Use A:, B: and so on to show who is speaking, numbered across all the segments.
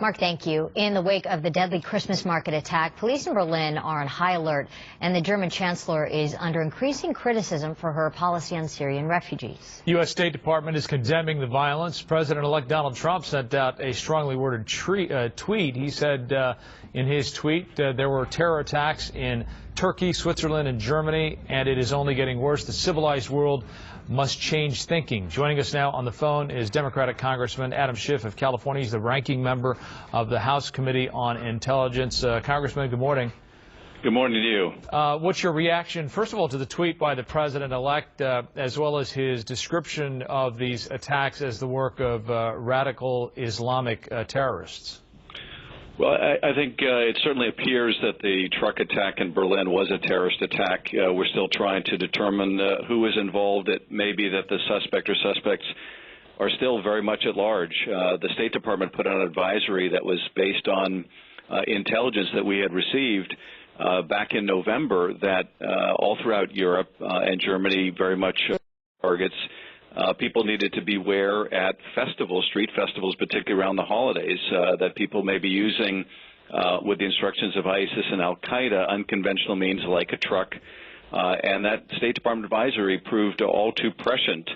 A: Mark, thank you. In the wake of the deadly Christmas market attack, police in Berlin are on high alert, and the German chancellor is under increasing criticism for her policy on Syrian refugees.
B: The U.S. State Department is condemning the violence. President-elect Donald Trump sent out a strongly worded tweet. He said in his tweet there were terror attacks in Turkey, Switzerland, and Germany, and it is only getting worse. The civilized world must change thinking. Joining us now on the phone is Democratic Congressman Adam Schiff of California. He's the ranking member of the House Committee on Intelligence. Congressman, good morning.
C: Good morning to you.
B: What's your reaction, first of all, to the tweet by the president-elect, as well as his description of these attacks as the work of radical Islamic terrorists?
C: Well, I think it certainly appears that the truck attack in Berlin was a terrorist attack. We're still trying to determine who is involved. It may be that the suspect or suspects are still very much at large. The State Department put out an advisory that was based on intelligence that we had received back in November that all throughout Europe and Germany very much targets. People needed to beware at festivals, street festivals, particularly around the holidays, that people may be using, with the instructions of ISIS and al-Qaeda, unconventional means like a truck. And that State Department advisory proved all too prescient.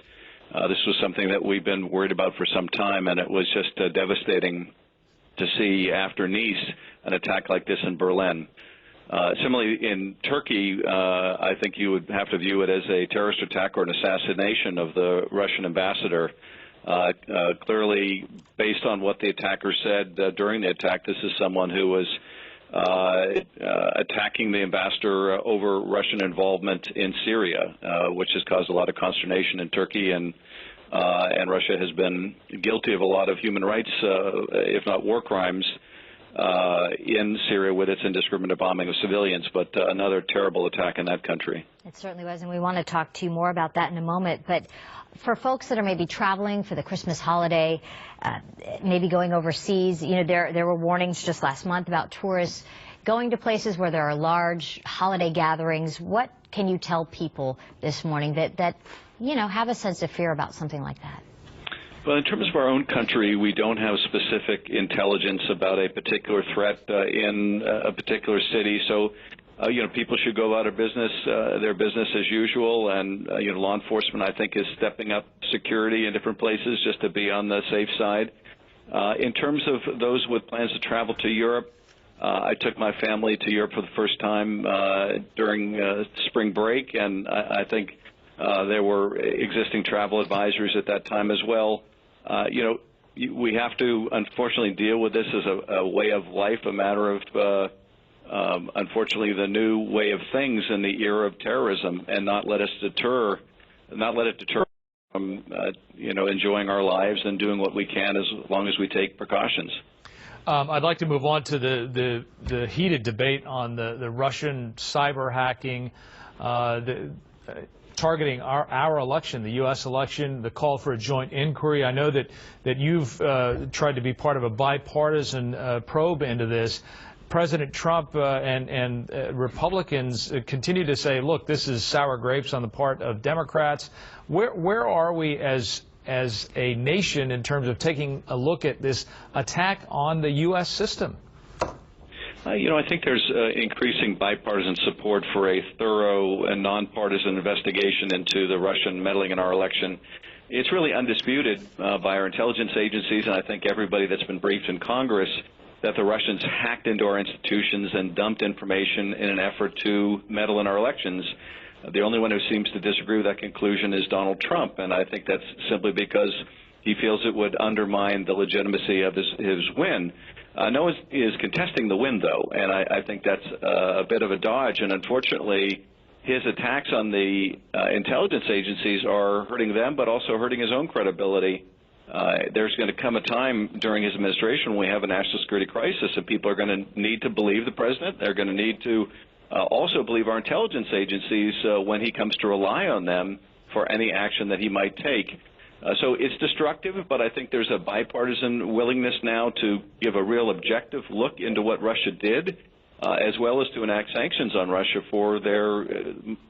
C: This was something that we've been worried about for some time, and it was just devastating to see after Nice an attack like this in Berlin. Similarly, in Turkey, I think you would have to view it as a terrorist attack or an assassination of the Russian ambassador. Clearly, based on what the attacker said during the attack, this is someone who was attacking the ambassador over Russian involvement in Syria, which has caused a lot of consternation in Turkey, and Russia has been guilty of a lot of human rights, if not war crimes, in Syria with its indiscriminate bombing of civilians, but another terrible attack in that country.
A: It certainly was, and we want to talk to you more about that in a moment. But for folks that are maybe traveling for the Christmas holiday, maybe going overseas, you know, there were warnings just last month about tourists going to places where there are large holiday gatherings. What can you tell people this morning that you know, have a sense of fear about something like that?
C: Well, in terms of our own country, we don't have specific intelligence about a particular threat in a particular city. So, you know, people should go about their business as usual. And, you know, law enforcement, I think, is stepping up security in different places just to be on the safe side. In terms of those with plans to travel to Europe, I took my family to Europe for the first time during spring break, and I think there were existing travel advisories at that time as well. You know, we have to, unfortunately, deal with this as a way of life, a matter of, unfortunately, the new way of things in the era of terrorism, and not let it deter from, you know, enjoying our lives and doing what we can as long as we take precautions.
B: I'd like to move on to the heated debate on the Russian cyber hacking, targeting our election, the U.S. election, the call for a joint inquiry. I know that you've tried to be part of a bipartisan probe into this. President Trump and Republicans continue to say, look, this is sour grapes on the part of Democrats. Where are we as a nation in terms of taking a look at this attack on the U.S. system?
C: You know, I think there's increasing bipartisan support for a thorough and nonpartisan investigation into the Russian meddling in our election. It's really undisputed by our intelligence agencies, and I think everybody that's been briefed in Congress, that the Russians hacked into our institutions and dumped information in an effort to meddle in our elections. The only one who seems to disagree with that conclusion is Donald Trump, and I think that's simply because he feels it would undermine the legitimacy of his win. No one is contesting the win, though, and I think that's a bit of a dodge. And unfortunately, his attacks on the intelligence agencies are hurting them, but also hurting his own credibility. There's going to come a time during his administration when we have a national security crisis, and people are going to need to believe the president. They're going to need to also believe our intelligence agencies when he comes to rely on them for any action that he might take. So it's destructive, but I think there's a bipartisan willingness now to give a real objective look into what Russia did, as well as to enact sanctions on Russia for their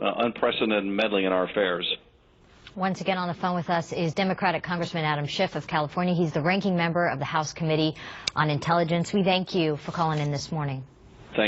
C: unprecedented meddling in our affairs.
A: Once again on the phone with us is Democratic Congressman Adam Schiff of California. He's the ranking member of the House Committee on Intelligence. We thank you for calling in this morning.